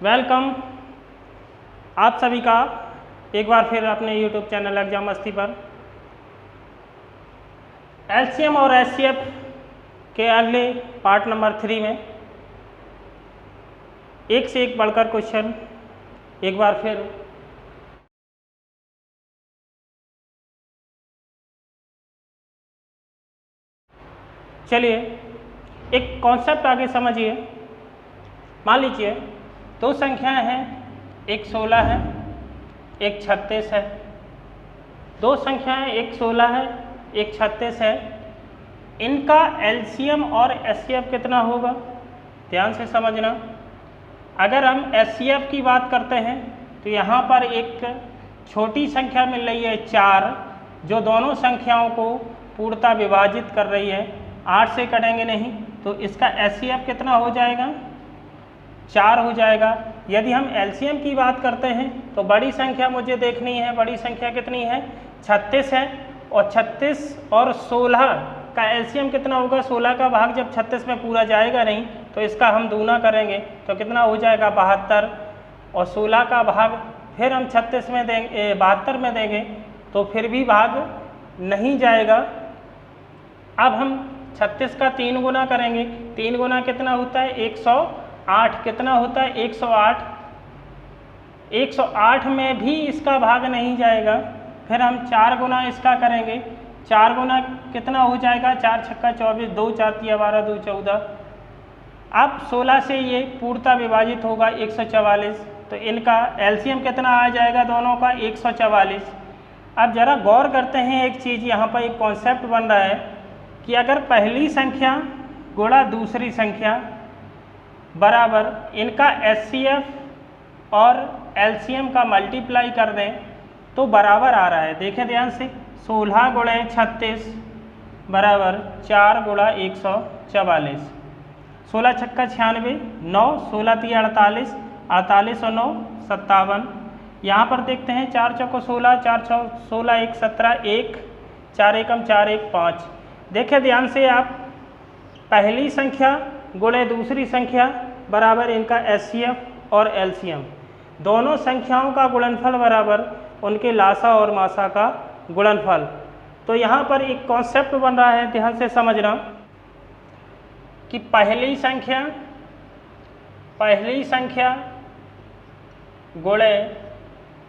Welcome आप सभी का एक बार फिर अपने यूट्यूब चैनल एग्जाम मस्ती पर। एलसीएम और एचसीएफ के अगले पार्ट नंबर 3 में एक से एक बढ़कर क्वेश्चन एक बार फिर चलिए एक कॉन्सेप्ट आगे समझिए। मान लीजिए दो संख्याएं हैं, एक 16 है एक 36 है। दो संख्याएं एक 16 है एक 36 है। इनका एलसीएम और एचसीएफ कितना होगा? ध्यान से समझना। अगर हम एचसीएफ की बात करते हैं तो यहाँ पर एक छोटी संख्या मिल रही है 4, जो दोनों संख्याओं को पूर्णतः विभाजित कर रही है। 8 से कटेंगे नहीं, तो इसका एचसीएफ कितना हो जाएगा? 4 हो जाएगा। यदि हम एलसीएम की बात करते हैं तो बड़ी संख्या मुझे देखनी है। बड़ी संख्या कितनी है? 36 है। और 36 और 16 का एलसीएम कितना होगा? 16 का भाग जब 36 में पूरा जाएगा नहीं तो इसका हम दूना करेंगे तो कितना हो जाएगा? 72। और 16 का भाग फिर हम 36 में देंगे, 72 में देंगे तो फिर भी भाग नहीं जाएगा। अब हम 36 का 3 गुना करेंगे। 3 गुना कितना होता है? 108। कितना होता है? 108। 108 में भी इसका भाग नहीं जाएगा। फिर हम 4 गुना इसका करेंगे। 4 गुना कितना हो जाएगा? 4 छक्का 24, 2 4 तिया 12, 2 14। अब 16 से ये पूर्णतः विभाजित होगा 144, तो इनका एलसीएम कितना आ जाएगा दोनों का? 144। अब जरा गौर करते हैं एक चीज़, यहाँ पर एक कॉन्सेप्ट बन रहा है कि अगर पहली संख्या गुणा दूसरी संख्या बराबर इनका एचसीएफ और एलसीएम का मल्टीप्लाई कर दें तो बराबर आ रहा है। देखें ध्यान से, 16 गुणे 36 बराबर 4 गुणा 144। 16 छक्का 96, 9 16 तिया 48, 48 और 9 57। यहाँ पर देखते हैं 4 चौको 16, 4 16 1 17, 1 4 एकम 4 1 5। देखें ध्यान से आप, पहली संख्या गुणे दूसरी संख्या बराबर इनका एचसीएफ और एलसीएम। दोनों संख्याओं का गुणनफल बराबर उनके लासा और मासा का गुणनफल। तो यहाँ पर एक कॉन्सेप्ट बन रहा है, ध्यान से समझना, कि पहली संख्या गुणे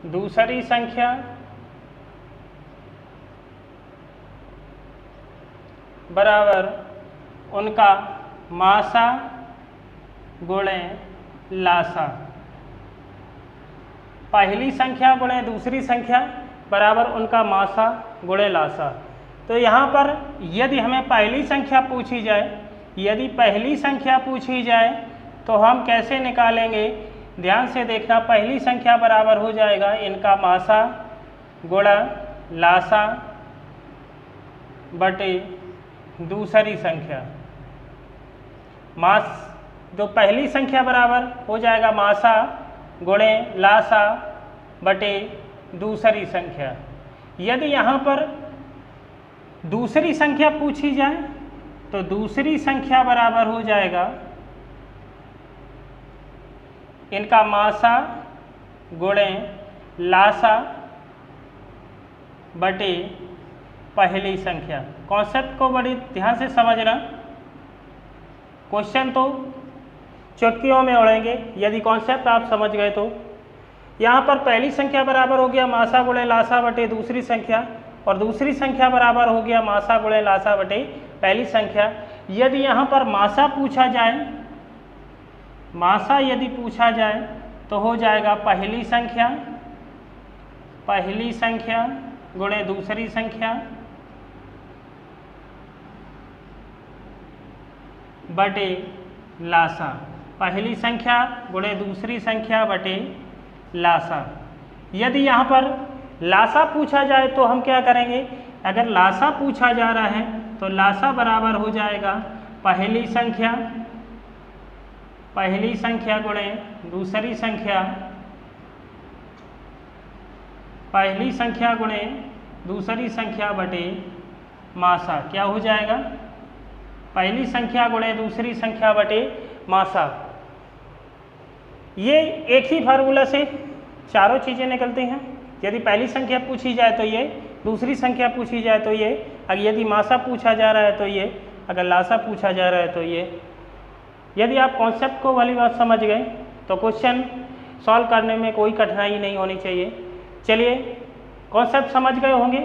दूसरी संख्या बराबर उनका मासा गुणे लासा। पहली संख्या गुणे दूसरी संख्या बराबर उनका मासा गुणे लासा। तो यहाँ पर यदि हमें पहली संख्या पूछी जाए, तो हम कैसे निकालेंगे? ध्यान से देखना, पहली संख्या बराबर हो जाएगा इनका मासा गुणा लासा बटे दूसरी संख्या। जो पहली संख्या बराबर हो जाएगा मासा गुणे लासा बटे दूसरी संख्या। यदि यहाँ पर दूसरी संख्या पूछी जाए तो दूसरी संख्या बराबर हो जाएगा इनका मासा गुणे लासा बटे पहली संख्या। कॉन्सेप्ट को बड़ी ध्यान से समझना। क्वेश्चन तो चुटकियों में उड़ेंगे यदि कॉन्सेप्ट आप समझ गए तो। यहाँ पर पहली संख्या बराबर हो गया मासा गुणे लासा बटे दूसरी संख्या, और दूसरी संख्या बराबर हो गया मासा गुणे लासा बटे पहली संख्या। यदि यहाँ पर मासा यदि पूछा जाए तो हो जाएगा पहली संख्या गुणे दूसरी संख्या बटे लासा। पहली संख्या गुणे दूसरी संख्या बटे लासा। यदि यहाँ पर लासा पूछा जाए तो हम क्या करेंगे? अगर लासा पूछा जा रहा है तो लासा बराबर हो जाएगा पहली संख्या गुणे दूसरी संख्या, पहली संख्या गुणे दूसरी संख्या बटे मासा। क्या हो जाएगा? पहली संख्या गुणे दूसरी संख्या बटे मासा। ये एक ही फार्मूला से चारों चीज़ें निकलती हैं। यदि पहली संख्या पूछी जाए तो ये, दूसरी संख्या पूछी जाए तो ये, अगर यदि मासा पूछा जा रहा है तो ये, अगर लासा पूछा जा रहा है तो ये। यदि आप कॉन्सेप्ट को वाली बात समझ गए तो क्वेश्चन सॉल्व करने में कोई कठिनाई नहीं होनी चाहिए। चलिए, कॉन्सेप्ट समझ गए होंगे,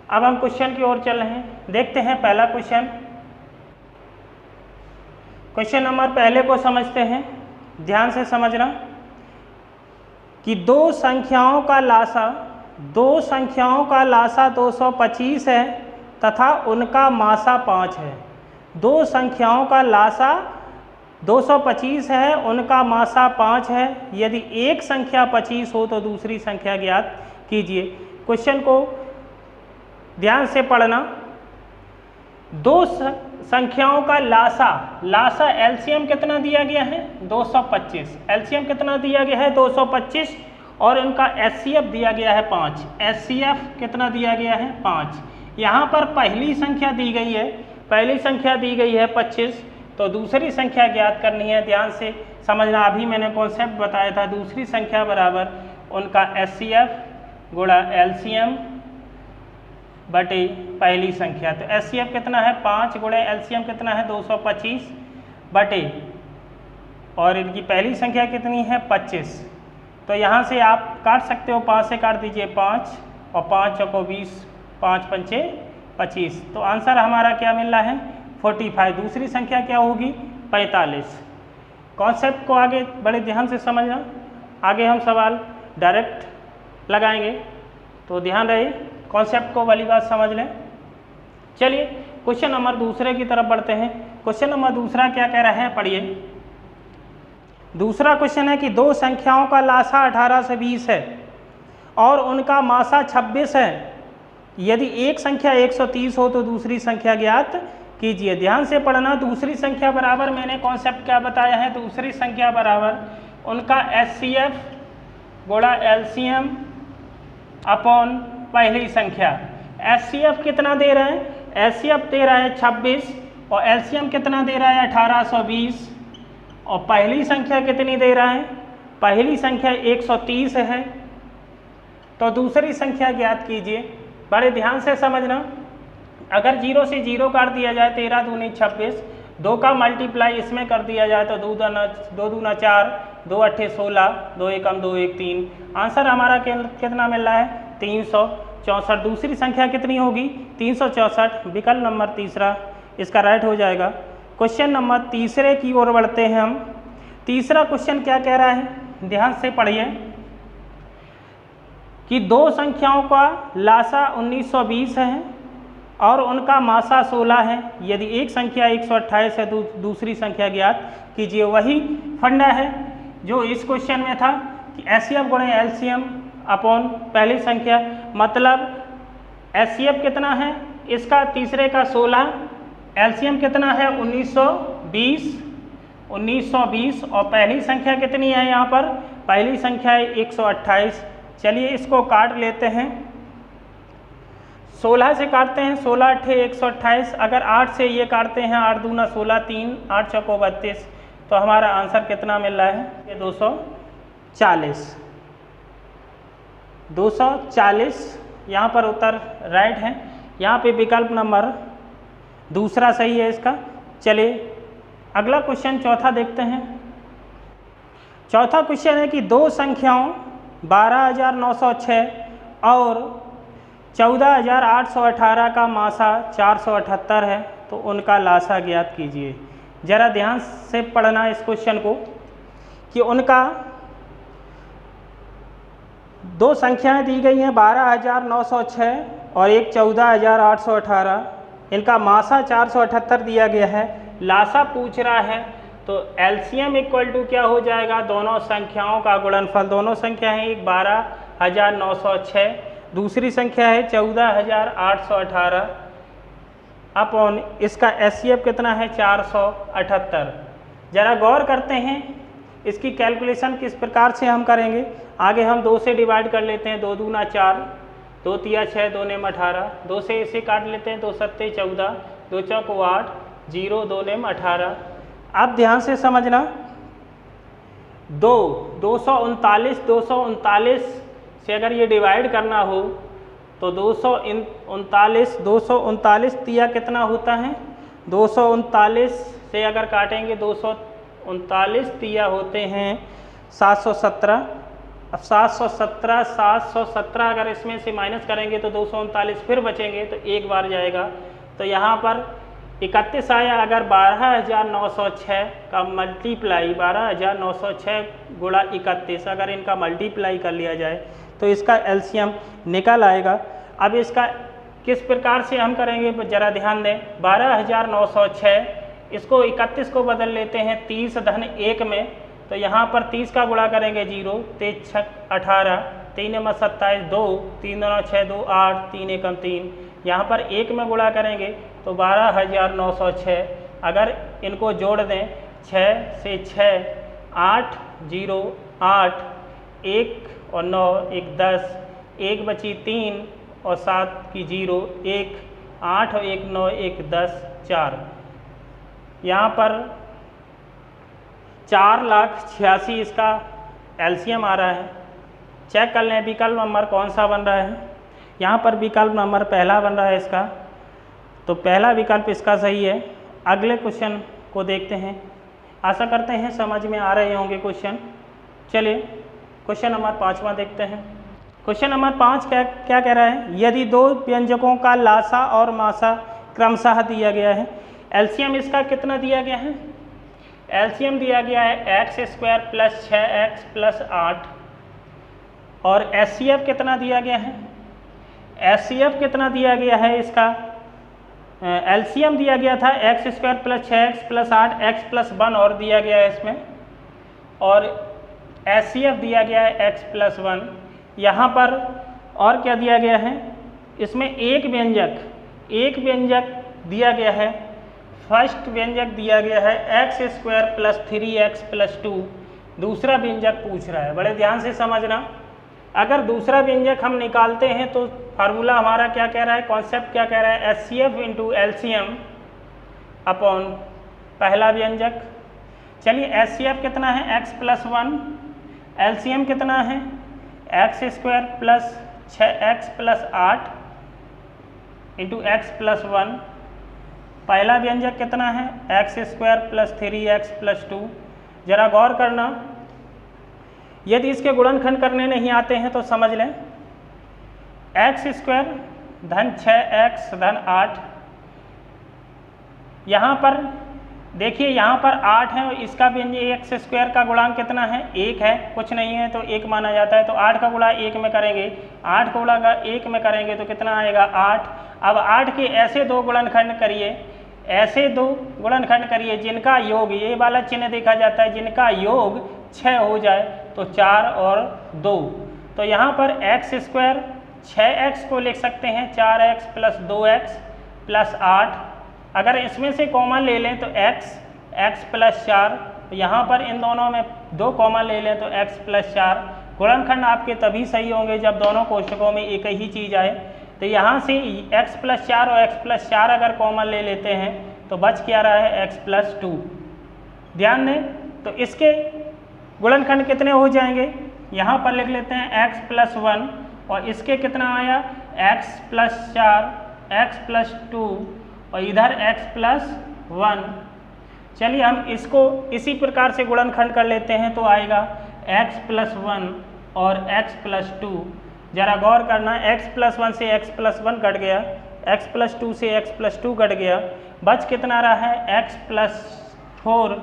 अब हम क्वेश्चन की ओर चल रहे हैं। देखते हैं पहला क्वेश्चन। क्वेश्चन नंबर पहले को समझते हैं, ध्यान से समझना कि दो संख्याओं का लासा 225 है तथा उनका मासा 5 है। दो संख्याओं का लासा 225 है, उनका मासा 5 है। यदि एक संख्या 25 हो तो दूसरी संख्या ज्ञात कीजिए। क्वेश्चन को ध्यान से पढ़ना। दो संख्याओं का लासा एलसीएम कितना दिया गया है 225, एलसीएम कितना दिया गया है 225 और इनका एचसीएफ दिया गया है 5। एचसीएफ कितना दिया गया है 5। यहाँ पर पहली संख्या दी गई है, पहली संख्या दी गई है 25, तो दूसरी संख्या ज्ञात करनी है। ध्यान से समझना, अभी मैंने कॉन्सेप्ट बताया था। दूसरी संख्या बराबर उनका एचसीएफ गुणा एलसीएम बटे पहली संख्या। तो एचसीएफ कितना है 5 गुणे एलसीएम कितना है 225 बटे, और इनकी पहली संख्या कितनी है 25। तो यहाँ से आप काट सकते हो, 5 से काट दीजिए 5 और 5 चौको 20, 5 पंचे 25। तो आंसर हमारा क्या मिल रहा है 45। दूसरी संख्या क्या होगी 45। कॉन्सेप्ट को आगे बड़े ध्यान से समझना, आगे हम सवाल डायरेक्ट लगाएंगे, तो ध्यान रहे कॉन्सेप्ट को वाली बात समझ लें। चलिए क्वेश्चन नंबर दूसरे की तरफ बढ़ते हैं। क्वेश्चन नंबर दूसरा क्या कह रहा है, पढ़िए। दूसरा क्वेश्चन है कि दो संख्याओं का लासा 18 से 20 है और उनका मासा 26 है। यदि एक संख्या 130 हो तो दूसरी संख्या ज्ञात कीजिए। ध्यान से पढ़ना। दूसरी संख्या बराबर, मैंने कॉन्सेप्ट क्या बताया है, दूसरी संख्या बराबर उनका एचसीएफ गुणा एलसीएम अपॉन पहली संख्या। एचसीएफ कितना दे रहे हैं, एचसीएफ दे रहा है 26 और एलसीएम कितना दे रहा है 1820, और पहली संख्या कितनी दे रहा है, पहली संख्या 130 है। तो दूसरी संख्या ज्ञात कीजिए। बड़े ध्यान से समझना, अगर 0 से 0 काट दिया जाए 13 दूनी 26, 2 का मल्टीप्लाई इसमें कर दिया जाए तो 2 दूना 4, 2 अट्ठे 16, 2 एकम 2 1 3। आंसर हमारा कितना मिल रहा है 364। दूसरी संख्या कितनी होगी 364। विकल्प नंबर तीसरा इसका राइट हो जाएगा। क्वेश्चन नंबर तीसरे की ओर बढ़ते हैं हम। तीसरा क्वेश्चन क्या कह रहा है, ध्यान से पढ़िए कि दो संख्याओं का लासा 1920 है और उनका मासा 16 है। यदि एक संख्या 128 है तो दूसरी संख्या ज्ञात कीजिए। वही फंडा है जो इस क्वेश्चन में था कि एचसीएफ गुणे एलसीएम अपॉन पहली संख्या। मतलब एचसीएफ कितना है इसका, तीसरे का 16, एलसीएम कितना है 1920 और पहली संख्या कितनी है यहाँ पर, पहली संख्या है 128। चलिए इसको काट लेते हैं, 16 से काटते हैं, 16 अट्ठे 128। अगर 8 से ये काटते हैं, 8 दूना 16, 3 8 चौको 32। तो हमारा आंसर कितना मिल रहा है, ये 240 यहाँ पर उत्तर राइट है। यहाँ पे विकल्प नंबर दूसरा सही है इसका। चलिए अगला क्वेश्चन चौथा देखते हैं। चौथा क्वेश्चन है कि दो संख्याओं 12,906 और 14,818 का मासा 478 है, तो उनका लासा ज्ञात कीजिए। जरा ध्यान से पढ़ना इस क्वेश्चन को कि उनका दो संख्याएं दी गई हैं 12,906 और एक 14,818। इनका मासा 478 दिया गया है, लासा पूछ रहा है। तो एलसीएम इक्वल टू क्या हो जाएगा, दोनों संख्याओं का गुणनफल। दोनों संख्या है, एक 12,906, दूसरी संख्या है 14,818 अपॉन इसका एचसीएफ कितना है 478। जरा गौर करते हैं इसकी कैलकुलेशन किस प्रकार से हम करेंगे। आगे हम 2 से डिवाइड कर लेते हैं, 2 दूना 4, 2 तिया 6, 2 नेम 18। 2 से इसे काट लेते हैं, 2 सत्ते 14, 2 चौको 8, 0 2 नेम 18। अब ध्यान से समझना, 239 से अगर ये डिवाइड करना हो तो 239 तिया कितना होता है, 239 से अगर काटेंगे 239 तिया होते हैं 717। अब 717 अगर इसमें से माइनस करेंगे तो 239 फिर बचेंगे तो एक बार जाएगा। तो यहाँ पर 31 आया। अगर 12,906 का मल्टीप्लाई 12,906 गुणा 31 अगर इनका मल्टीप्लाई कर लिया जाए तो इसका एलसीएम निकल आएगा। अब इसका किस प्रकार से हम करेंगे ज़रा ध्यान दें। 12,906 इसको 31 को बदल लेते हैं 30 धन 1 में, तो यहाँ पर 30 का गुणा करेंगे 0, 3 6 18, 3 में 27, 2 3 9 6 2 8, 3 1 3। यहाँ पर 1 में गुणा करेंगे तो 12,906। अगर इनको जोड़ दें 6 से 6 8 0 8 1 और 9 1 10, 1 बची 3 और 7 की 0 1 8 और 1 9 1 10 4। यहाँ पर 4,86,000 इसका एलसीएम आ रहा है। चेक कर लें विकल्प नंबर कौन सा बन रहा है। यहाँ पर विकल्प नंबर पहला बन रहा है इसका, तो पहला विकल्प इसका सही है। अगले क्वेश्चन को देखते हैं। आशा करते हैं समझ में आ रहे होंगे क्वेश्चन। चलिए क्वेश्चन नंबर 5वां देखते हैं। क्वेश्चन नंबर 5 क्या कह रहा है, यदि दो व्यंजकों का लासा और मासा क्रमशः दिया गया है, एलसीएम इसका कितना दिया गया है, एलसीएम दिया गया है x² + 6x + 8 और एचसीएफ कितना दिया गया है, एचसीएफ कितना दिया गया है इसका, एलसीएम दिया गया था x² + 6x + 8 x + 1 और दिया गया है इसमें, और एचसीएफ दिया गया है x + 1। यहाँ पर और क्या दिया गया है, इसमें एक व्यंजक दिया गया है। फर्स्ट व्यंजक दिया गया है x² + 3x + 2। दूसरा व्यंजक पूछ रहा है, बड़े ध्यान से समझना। अगर दूसरा व्यंजक हम निकालते हैं तो फार्मूला हमारा क्या कह रहा है, कॉन्सेप्ट क्या कह रहा है, एचसीएफ × एलसीएम अपॉन पहला व्यंजक। चलिए एचसीएफ कितना है x + 1, एलसीएम कितना है x² + 6x + 8 × x + 1। पहला व्यंजक कितना है x² + 3x + 2। जरा गौर करना, यदि इसके गुणनखंड करने नहीं आते हैं तो समझ लें। x² धन 6x धन 8, यहाँ पर देखिए यहाँ पर 8 है और इसका व्यंजक x² का गुणांक कितना है, 1 है, कुछ नहीं है तो 1 माना जाता है। तो 8 का गुणा 1 में करेंगे, 8 का गुणा 1 में करेंगे तो कितना आएगा 8। अब 8 के ऐसे दो गुणनखंड करिए जिनका योग, ये वाला चिन्ह देखा जाता है, जिनका योग 6 हो जाए तो 4 और 2। तो यहाँ पर x² 6x को लिख सकते हैं 4x + 2x + 8। अगर इसमें से कॉमन ले लें तो x + 4, यहाँ पर इन दोनों में 2 कॉमन ले लें तो x + 4। गुणनखंड आपके तभी सही होंगे जब दोनों कोष्ठकों में एक ही चीज़ आए। तो यहाँ से x + 4 और x + 4 अगर कॉमन ले लेते हैं तो बच क्या रहा है x + 2। ध्यान दें, तो इसके गुणनखंड कितने हो जाएंगे, यहाँ पर लिख लेते हैं x + 1 और इसके कितना आया x + 4 x + 2 और इधर x + 1। चलिए हम इसको इसी प्रकार से गुणनखंड कर लेते हैं तो आएगा x + 1 और x + 2। जरा गौर करना, x + 1 से x + 1 कट गया, x + 2 से x + 2 कट गया, बच कितना रहा है x + 4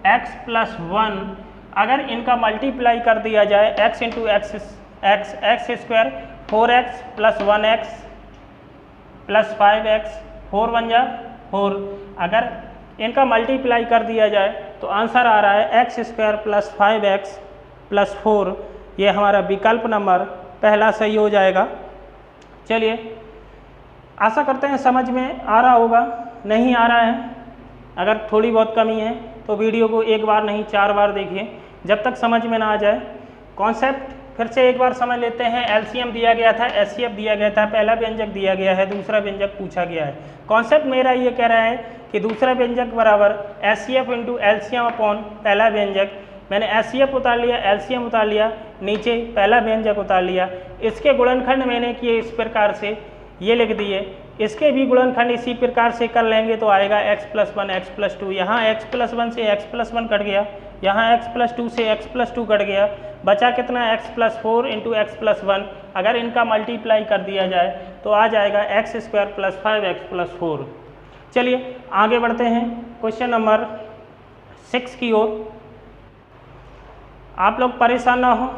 x + 1। अगर इनका मल्टीप्लाई कर दिया जाए x × x² 4x + 1x + 5x 4 बन जा 4। अगर इनका मल्टीप्लाई कर दिया जाए तो आंसर आ रहा है x² + 5x + 4। ये हमारा विकल्प नंबर पहला सही हो जाएगा। चलिए आशा करते हैं समझ में आ रहा होगा। नहीं आ रहा है, अगर थोड़ी बहुत कमी है तो वीडियो को एक बार नहीं 4 बार देखिए जब तक समझ में ना आ जाए। कॉन्सेप्ट फिर से एक बार समझ लेते हैं। एलसीएम दिया गया था, एचसीएफ दिया गया था, पहला व्यंजक दिया गया है, दूसरा व्यंजक पूछा गया है। कॉन्सेप्ट मेरा ये कह रहा है कि दूसरा व्यंजक बराबर एचसीएफ × एलसीएम अपॉन पहला व्यंजक। मैंने HCF उतार लिया, LCM उतार लिया, नीचे पहला व्यंजक उतार लिया। इसके गुणनखंड मैंने किए इस प्रकार से, ये लिख दिए। इसके भी गुणनखंड इसी प्रकार से कर लेंगे तो आएगा x+1 x+2। यहाँ x+1 से x+1 कट गया, यहाँ x+2 से x+2 कट गया, बचा कितना x+4 इंटू x+1। अगर इनका मल्टीप्लाई कर दिया जाए तो आ जाएगा x² + 5x+4। चलिए आगे बढ़ते हैं क्वेश्चन नंबर 6 की ओर। आप लोग परेशान ना हो,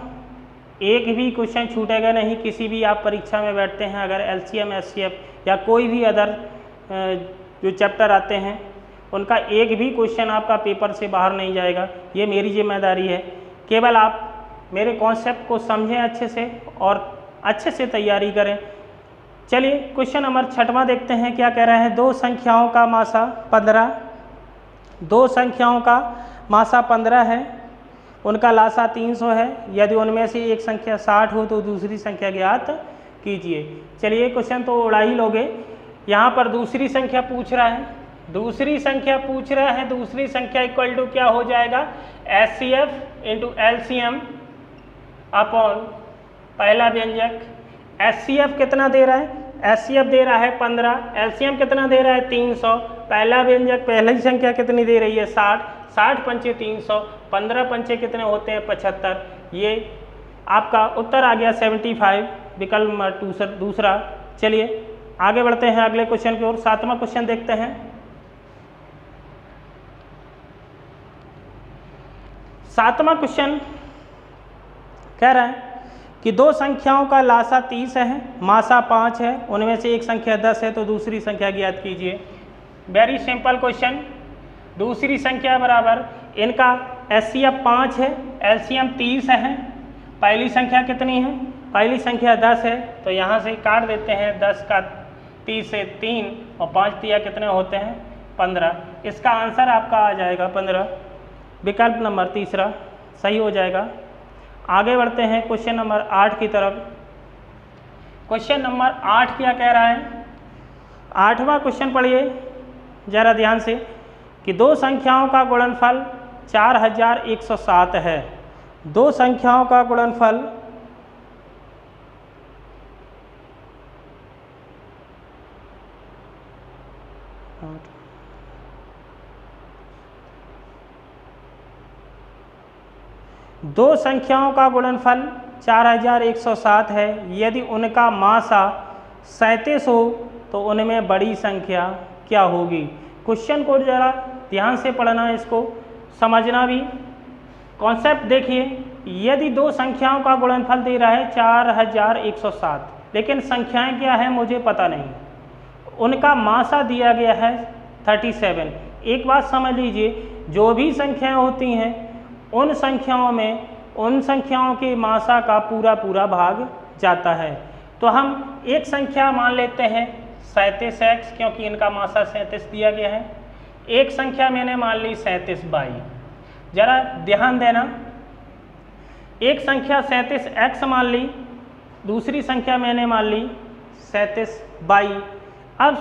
एक भी क्वेश्चन छूटेगा नहीं। किसी भी आप परीक्षा में बैठते हैं, अगर LCM HCF या कोई भी अदर जो चैप्टर आते हैं उनका एक भी क्वेश्चन आपका पेपर से बाहर नहीं जाएगा। ये मेरी जिम्मेदारी है। केवल आप मेरे कॉन्सेप्ट को समझें अच्छे से और अच्छे से तैयारी करें। चलिए क्वेश्चन नंबर 6वां देखते हैं क्या कह रहा है। दो संख्याओं का मासा 15, दो संख्याओं का मासा 15 है, उनका लासा 300 है। यदि उनमें से एक संख्या 60 हो तो दूसरी संख्या ज्ञात कीजिए। चलिए क्वेश्चन तो उड़ा ही लोगे। यहाँ पर दूसरी संख्या पूछ रहा है, दूसरी संख्या पूछ रहा है। दूसरी संख्या इक्वल टू क्या हो जाएगा, HCF इंटू LCM अपॉन पहला व्यंजक। HCF कितना दे रहा है, HCF दे रहा है 15, LCM कितना दे रहा है 300। पहला व्यंजक पहली संख्या कितनी दे रही है 60, 60 पंचे 300, 15 पंचे कितने होते हैं 75। ये आपका उत्तर आ गया 75, विकल्प नंबर दूसरा। चलिए आगे बढ़ते हैं अगले क्वेश्चन की ओर। 7वां क्वेश्चन देखते हैं। 7वां क्वेश्चन कह रहा है कि दो संख्याओं का लासा 30 है, मासा 5 है, उनमें से एक संख्या 10 है तो दूसरी संख्या ज्ञात कीजिए। Very simple question. दूसरी संख्या बराबर इनका HCF 5 है, LCM 30 है। पहली संख्या कितनी है, पहली संख्या 10 है तो यहाँ से काट देते हैं। 10 का 30 से 3 और 5 दिया कितने होते हैं 15। इसका आंसर आपका आ जाएगा 15, विकल्प नंबर तीसरा सही हो जाएगा। आगे बढ़ते हैं क्वेश्चन नंबर 8 की तरफ। क्वेश्चन नंबर 8 क्या कह रहा है। 8वां क्वेश्चन पढ़िए जरा ध्यान से कि दो संख्याओं का गुणनफल 4107 है। दो संख्याओं का गुणनफल दो संख्याओं का गुणनफल 4107 है। यदि उनका मासा 37 हो तो उनमें बड़ी संख्या क्या होगी। क्वेश्चन को जरा ध्यान से पढ़ना, इसको समझना भी। कॉन्सेप्ट देखिए, यदि दो संख्याओं का गुणनफल दे रहा है 4107, लेकिन संख्याएं क्या है मुझे पता नहीं, उनका मासा दिया गया है 37। एक बात समझ लीजिए, जो भी संख्याएं होती हैं उन संख्याओं में उन संख्याओं के मासा का पूरा पूरा भाग जाता है। तो हम एक संख्या मान लेते हैं 37x, क्योंकि इनका मासा 37 दिया गया है। एक संख्या मैंने मान ली 37y। जरा ध्यान देना, एक संख्या 37x मान ली, दूसरी संख्या मैंने मान ली 37y। अब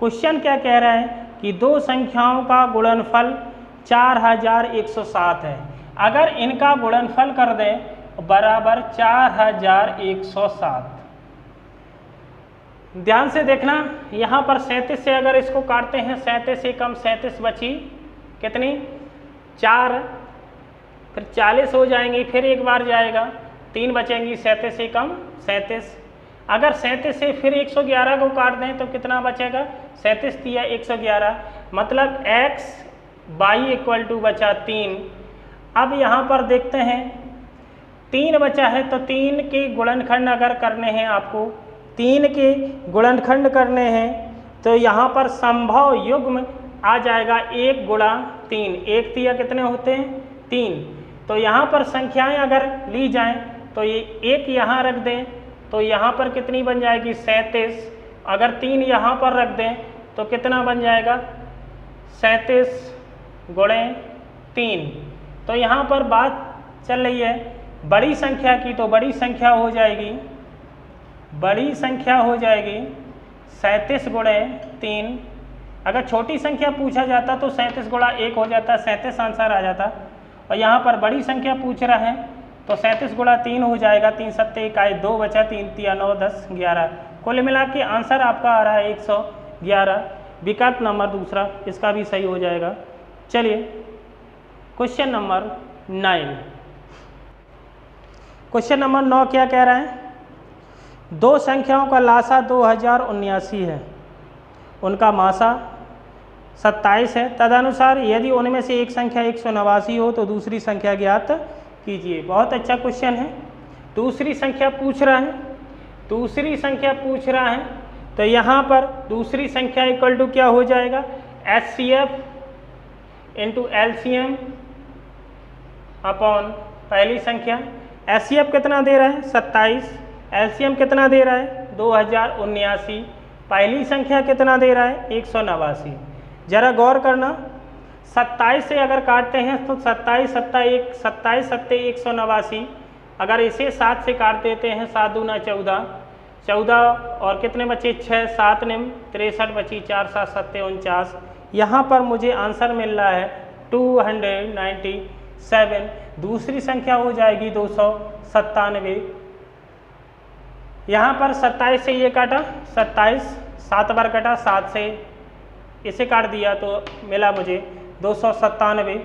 क्वेश्चन क्या कह रहा है कि दो संख्याओं का गुणनफल 4107 है। अगर इनका गुणनफल कर दें बराबर 4107। ध्यान से देखना, यहाँ पर 37 से अगर इसको काटते हैं, 37 से कम 37 बची कितनी 4, फिर 40 हो जाएंगी, फिर एक बार जाएगा 3 बचेंगी, 37 से कम 37। अगर 37 से फिर 111 को काट दें तो कितना बचेगा, 37 दिया 111, मतलब x y इक्वल टू बचा 3। अब यहाँ पर देखते हैं 3 बचा है तो 3 के गुणनखंड अगर करने हैं आपको, 3 के गुणनखंड करने हैं तो यहाँ पर संभव युग्म आ जाएगा 1 गुणा 3। 1 दिया कितने होते हैं 3। तो यहाँ पर संख्याएं अगर ली जाएं तो ये 1 यहाँ रख दें तो यहाँ पर कितनी बन जाएगी 37। अगर 3 यहाँ पर रख दें तो कितना बन जाएगा 37 गुणे 3। तो यहाँ पर बात चल रही है बड़ी संख्या की, तो बड़ी संख्या हो जाएगी, बड़ी संख्या हो जाएगी 37 गुणे 3। अगर छोटी संख्या पूछा जाता तो 37 गुणा 1 हो जाता, 37 आंसर आ जाता। और यहाँ पर बड़ी संख्या पूछ रहा है तो 37 गुणा 3 हो जाएगा, 3 सत्ते 21, 2 बचा, 3 तिया 9, 10 11। कुल मिला के आंसर आपका आ रहा है 111। विकल्प नंबर दूसरा इसका भी सही हो जाएगा। चलिए क्वेश्चन नंबर 9। क्वेश्चन नंबर 9 क्या कह रहा है? दो संख्याओं का लासा 2079 है, उनका मासा 27 है, तदनुसार यदि उनमें से एक संख्या 189 हो तो दूसरी संख्या ज्ञात कीजिए। बहुत अच्छा क्वेश्चन है। दूसरी संख्या पूछ रहा है, दूसरी संख्या पूछ रहा है तो यहाँ पर दूसरी संख्या इक्वल टू क्या हो जाएगा? HCF इंटू LCM अपॉन पहली संख्या। HCF कितना दे रहा है? 27। LCM कितना दे रहा है? 2079। पहली संख्या कितना दे रहा है? 189। जरा गौर करना, 27 से अगर काटते हैं तो 27 सत्ते 189। अगर इसे 7 से काट देते हैं, 7 दूना 14, 14 और कितने बचे? 6, 7 निम 63 बची, 4 7 सत्ते 49। यहाँ पर मुझे आंसर मिल रहा है 297। दूसरी संख्या हो जाएगी 297। यहाँ पर 27 से ये काटा, 27 7 बार कटा, 7 से इसे काट दिया तो मिला मुझे 297।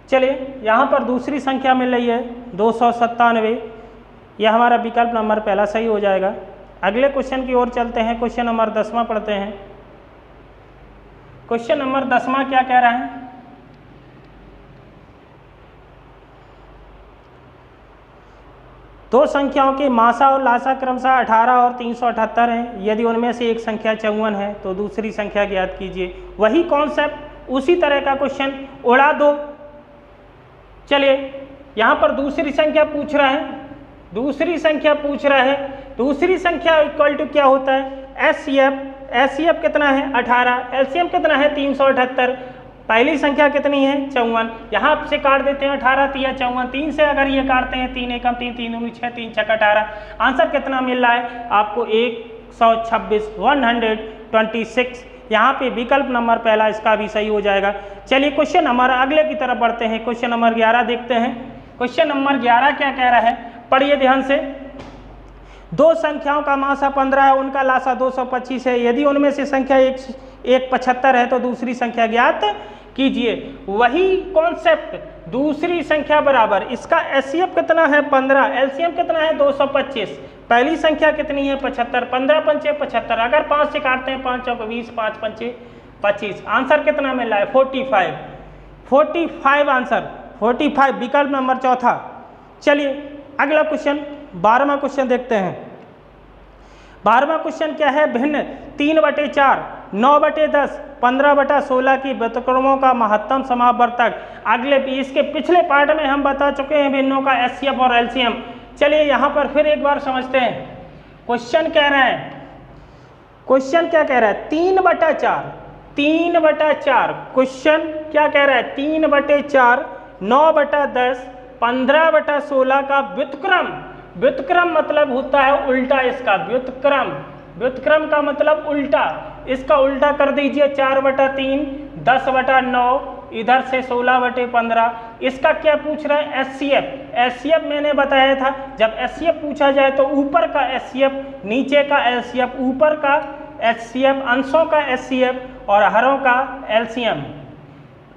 चलिए यहाँ पर दूसरी संख्या मिल रही है 297। यह हमारा विकल्प नंबर पहला सही हो जाएगा। अगले क्वेश्चन की ओर चलते हैं। क्वेश्चन नंबर 10वां पढ़ते हैं। क्वेश्चन नंबर 10वां क्या कह रहा है? दो संख्याओं के मासा और लासा क्रमशः 18 और 378 हैं। यदि उनमें से एक संख्या 54 है तो दूसरी संख्या ज्ञात कीजिए। वही कॉन्सेप्ट, उसी तरह का क्वेश्चन उड़ा दो। चलिए यहाँ पर दूसरी संख्या पूछ रहा है, दूसरी संख्या पूछ रहा है। दूसरी संख्या इक्वल टू क्या होता है? HCF कितना है? 18। LCM कितना है? 378। पहली संख्या कितनी है? 54। यहाँ से काट देते हैं 18 तिया 54। 3 से अगर ये काटते हैं 3 एकम 3, 3 दूनी 6, 3 छक्का 18। आंसर कितना मिल रहा है आपको? 126, 126। यहाँ पे विकल्प नंबर पहला इसका भी सही हो जाएगा। चलिए क्वेश्चन नंबर अगले की तरफ बढ़ते हैं। क्वेश्चन नंबर 11 देखते हैं। क्वेश्चन नंबर 11 क्या कह रहा है? पढ़िए ध्यान से। दो संख्याओं का मासा 15 है, उनका लासा 225 है। यदि उनमें से संख्या 175 है तो दूसरी संख्या ज्ञात कीजिए। वही कॉन्सेप्ट, दूसरी संख्या बराबर, इसका HCF कितना है? 15। LCM कितना है? 225। पहली संख्या कितनी है? 75। 15 पंचे 75। अगर 5 से काटते हैं 5 चौक 20, 5 पंचे 25। आंसर कितना मिल रहा है? 45 आंसर 45, विकल्प नंबर चौथा। चलिए अगला क्वेश्चन 12वां क्वेश्चन देखते हैं। 12वां क्वेश्चन क्या है? भिन्न 3/4, 9/10, 15/16 की व्युत्क्रमों का महत्तम समापवर्तक। अगले इसके पिछले पार्ट में हम बता चुके हैं भिन्नों का HCF और LCM। चलिए यहाँ पर फिर एक बार समझते हैं। क्वेश्चन कह रहा है, क्वेश्चन क्या कह रहा है? 3/4, 3/4। क्वेश्चन क्या कह रहा है? 3/4, 9/10, 15/16 का व्युत्क्रम। व्युत्क्रम मतलब होता है उल्टा इसका, व्युत्क्रम। व्युत्क्रम का मतलब उल्टा। इसका उल्टा कर दीजिए 4/3, 10/9, इधर से 16/15। इसका क्या पूछ रहा है? HCF। HCF मैंने बताया था, जब HCF पूछा जाए तो ऊपर का HCF, नीचे का LCF, ऊपर का HCF, अंशों का HCF और हरों का LCM।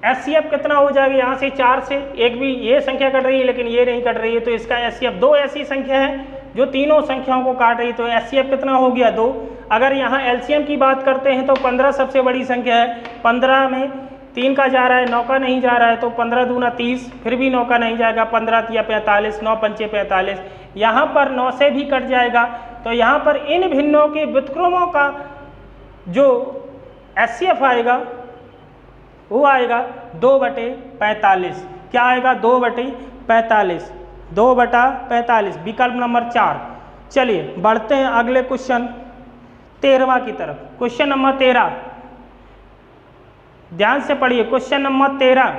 HCF कितना हो जाएगा? यहाँ से 4 से एक भी ये संख्या कट रही है लेकिन ये नहीं कट रही है तो इसका HCF, दो ऐसी संख्या है जो तीनों संख्याओं को काट रही है तो HCF कितना हो गया? 2। अगर यहाँ LCM की बात करते हैं तो 15 सबसे बड़ी संख्या है। 15 में 3 का जा रहा है, 9 का नहीं जा रहा है तो 15 दूना 30, फिर भी 9 का नहीं जाएगा, 15 तिया 45, 9 पंचे 45। यहाँ पर 9 से भी कट जाएगा तो यहाँ पर इन भिन्नों के व्युत्क्रमों का जो HCF आएगा वो आएगा 2/45। क्या आएगा? 2/45, 2/45, विकल्प नंबर 4। चलिए बढ़ते हैं अगले क्वेश्चन 13वां की तरफ। क्वेश्चन नंबर 13, ध्यान से पढ़िए। क्वेश्चन नंबर 13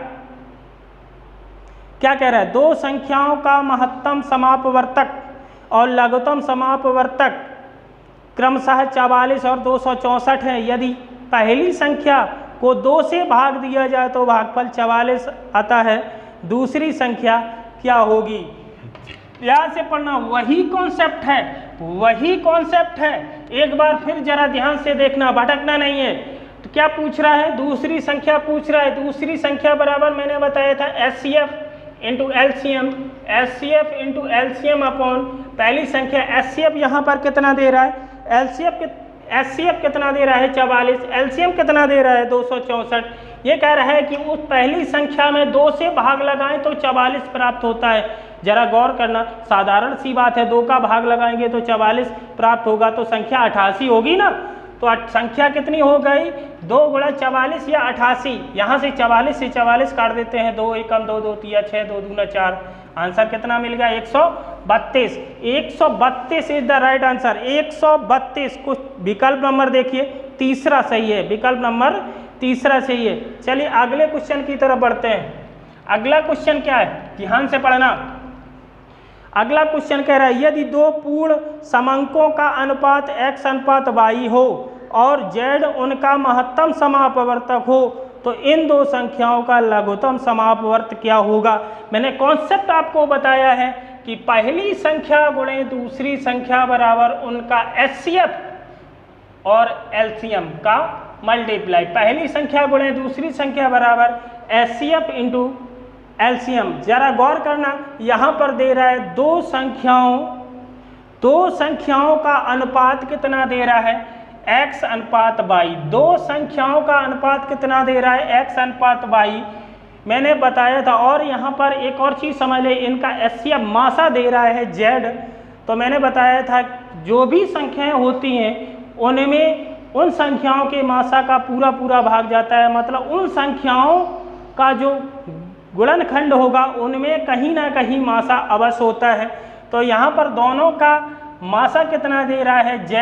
क्या कह रहा है? दो संख्याओं का महत्तम समापवर्तक और लघुत्तम समापवर्तक क्रमशः 44 और 264 है। यदि पहली संख्या को 2 से भाग दिया जाए तो भागफल 44 आता है, दूसरी संख्या क्या होगी। ध्यान से पढ़ना, वही कॉन्सेप्ट है, वही कॉन्सेप्ट है। एक बार फिर जरा ध्यान से देखना, भटकना नहीं है। तो क्या पूछ रहा है, दूसरी संख्या पूछ रहा है। दूसरी संख्या बराबर मैंने बताया था HCF into LCM, HCF into LCM upon पहली संख्या। HCF यहाँ पर कितना दे रहा है, HCF कितना दे रहा है 44, एलसीएम कितना दे रहा है 264। ये कह रहा है कि उस पहली संख्या में 2 से भाग लगाएं तो 44 प्राप्त होता है। जरा गौर करना, साधारण सी बात है, 2 का भाग लगाएंगे तो 44 प्राप्त होगा, तो संख्या 88 होगी ना। तो संख्या कितनी हो गई, 2 गुणा 44 या 88। यहाँ से 44 से 44 काट देते हैं, 2 एकम 2, 2 तिया 6, 2 दूना 4। आंसर कितना मिल गया 132। 132 इज द राइट आंसर, 132। कुछ विकल्प नंबर देखिए, तीसरा सही है, विकल्प नंबर तीसरा सही है। चलिए अगले क्वेश्चन की तरफ बढ़ते हैं। अगला क्वेश्चन क्या है, ध्यान से पढ़ना। अगला क्वेश्चन कह रहा है यदि 2 पूर्ण समांकों का अनुपात x अनुपात y हो और z उनका महत्तम समापवर्तक हो तो इन 2 संख्याओं का लघुत्तम समापवर्त क्या होगा। मैंने कॉन्सेप्ट आपको बताया है कि पहली संख्या गुणे दूसरी संख्या बराबर उनका HCF और LCM का मल्टीप्लाई। पहली संख्या गुणे दूसरी संख्या बराबर HCF इंटू एलसीएम। जरा गौर करना, यहाँ पर दे रहा है 2 संख्याओं का अनुपात कितना दे रहा है, x अनुपात y। 2 संख्याओं का अनुपात कितना दे रहा है, x अनुपात y। मैंने बताया था। और यहाँ पर एक और चीज़ समझ ले, इनका HCF मासा दे रहा है z। तो मैंने बताया था जो भी संख्याएं होती हैं उनमें उन संख्याओं के मासा का पूरा भाग जाता है। मतलब उन संख्याओं का जो गुणनखंड होगा उनमें कहीं ना कहीं मासा अवश्य होता है। तो यहाँ पर दोनों का मासा कितना दे रहा है z।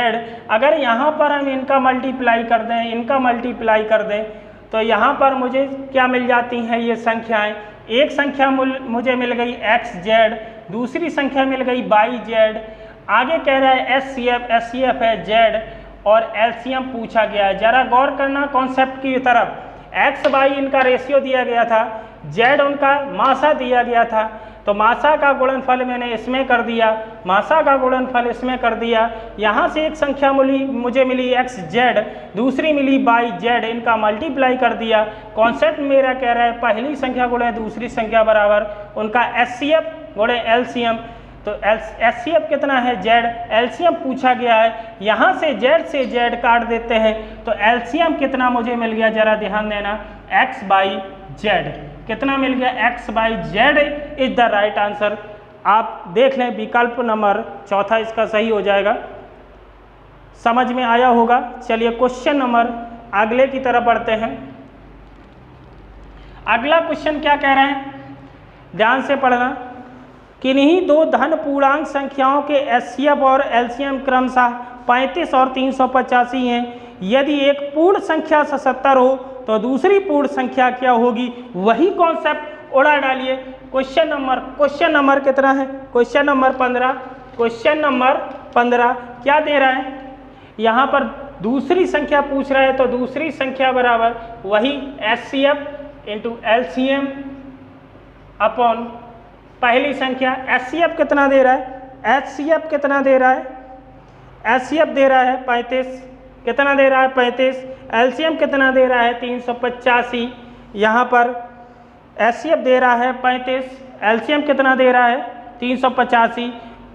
अगर यहाँ पर हम इनका मल्टीप्लाई कर दें, इनका मल्टीप्लाई कर दें, तो यहाँ पर मुझे क्या मिल जाती हैं ये संख्याएं। एक संख्या मुझे मिल गई xz, दूसरी संख्या मिल गई yz। आगे कह रहा है HCF है z और LCM पूछा गया है। जरा गौर करना कॉन्सेप्ट की तरफ। x y इनका रेशियो दिया गया था, z उनका मासा दिया गया था। तो मासा का गुणनफल मैंने इसमें कर दिया, मासा का गुणनफल इसमें कर दिया। यहाँ से एक संख्या मुझे मिली xz, दूसरी मिली yz, इनका मल्टीप्लाई कर दिया। कॉन्सेप्ट मेरा कह रहा है पहली संख्या गुणे दूसरी संख्या बराबर उनका HCF गुणे LCM। तो HCF कितना है z, LCM पूछा गया है। यहाँ से z काट देते हैं तो LCM कितना मुझे मिल गया, जरा ध्यान देना, x/z। कितना मिल गया, x/z is the right answer. आप देख लें विकल्प नंबर चौथा इसका सही हो जाएगा। समझ में आया होगा। चलिए क्वेश्चन नंबर अगले की तरफ बढ़ते हैं। अगला क्वेश्चन क्या कह रहे हैं, ध्यान से पढ़ना। किन्हीं 2 धन पूर्णांक संख्याओं के HCF और LCM क्रमशः 35 और 385 हैं। यदि एक पूर्ण संख्या 77 हो तो दूसरी पूर्ण संख्या क्या होगी। वही कॉन्सेप्ट उड़ा डालिए। क्वेश्चन नंबर कितना है, क्वेश्चन नंबर 15। क्वेश्चन नंबर 15 क्या दे रहा है, यहाँ पर दूसरी संख्या पूछ रहा है। तो दूसरी संख्या बराबर वही HCF इंटू LCM अपॉन पहली संख्या। HCF कितना दे रहा है, HCF कितना दे रहा है, HCF दे रहा है 35। कितना दे रहा है 35। LCM कितना दे रहा है 385। यहाँ पर HCF दे रहा है 35, LCM कितना दे रहा है 385।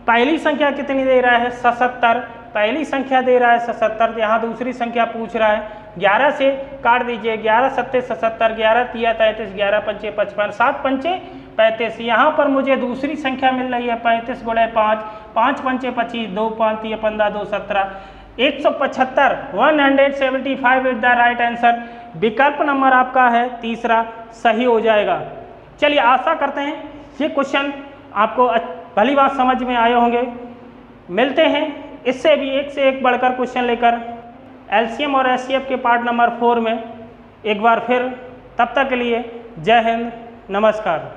पहली संख्या कितनी दे रहा है 77। पहली संख्या दे रहा है 77। यहाँ दूसरी संख्या पूछ रहा है। 11 से काट दीजिए, 11 सत्ते 77, 11 तिया 33, 11 पंचे 55, 7 पंचे 35। यहाँ पर मुझे दूसरी संख्या मिल रही है 35 गुणे 5, 5 पंचे 25, 2 5 तिया 15, 2 17, 175, 175 इज द राइट आंसर। विकल्प नंबर आपका है तीसरा सही हो जाएगा। चलिए आशा करते हैं ये क्वेश्चन आपको भली बात समझ में आए होंगे। मिलते हैं इससे भी एक से एक बढ़कर क्वेश्चन लेकर LCM और HCF के पार्ट नंबर 4 में एक बार फिर। तब तक के लिए जय हिंद, नमस्कार।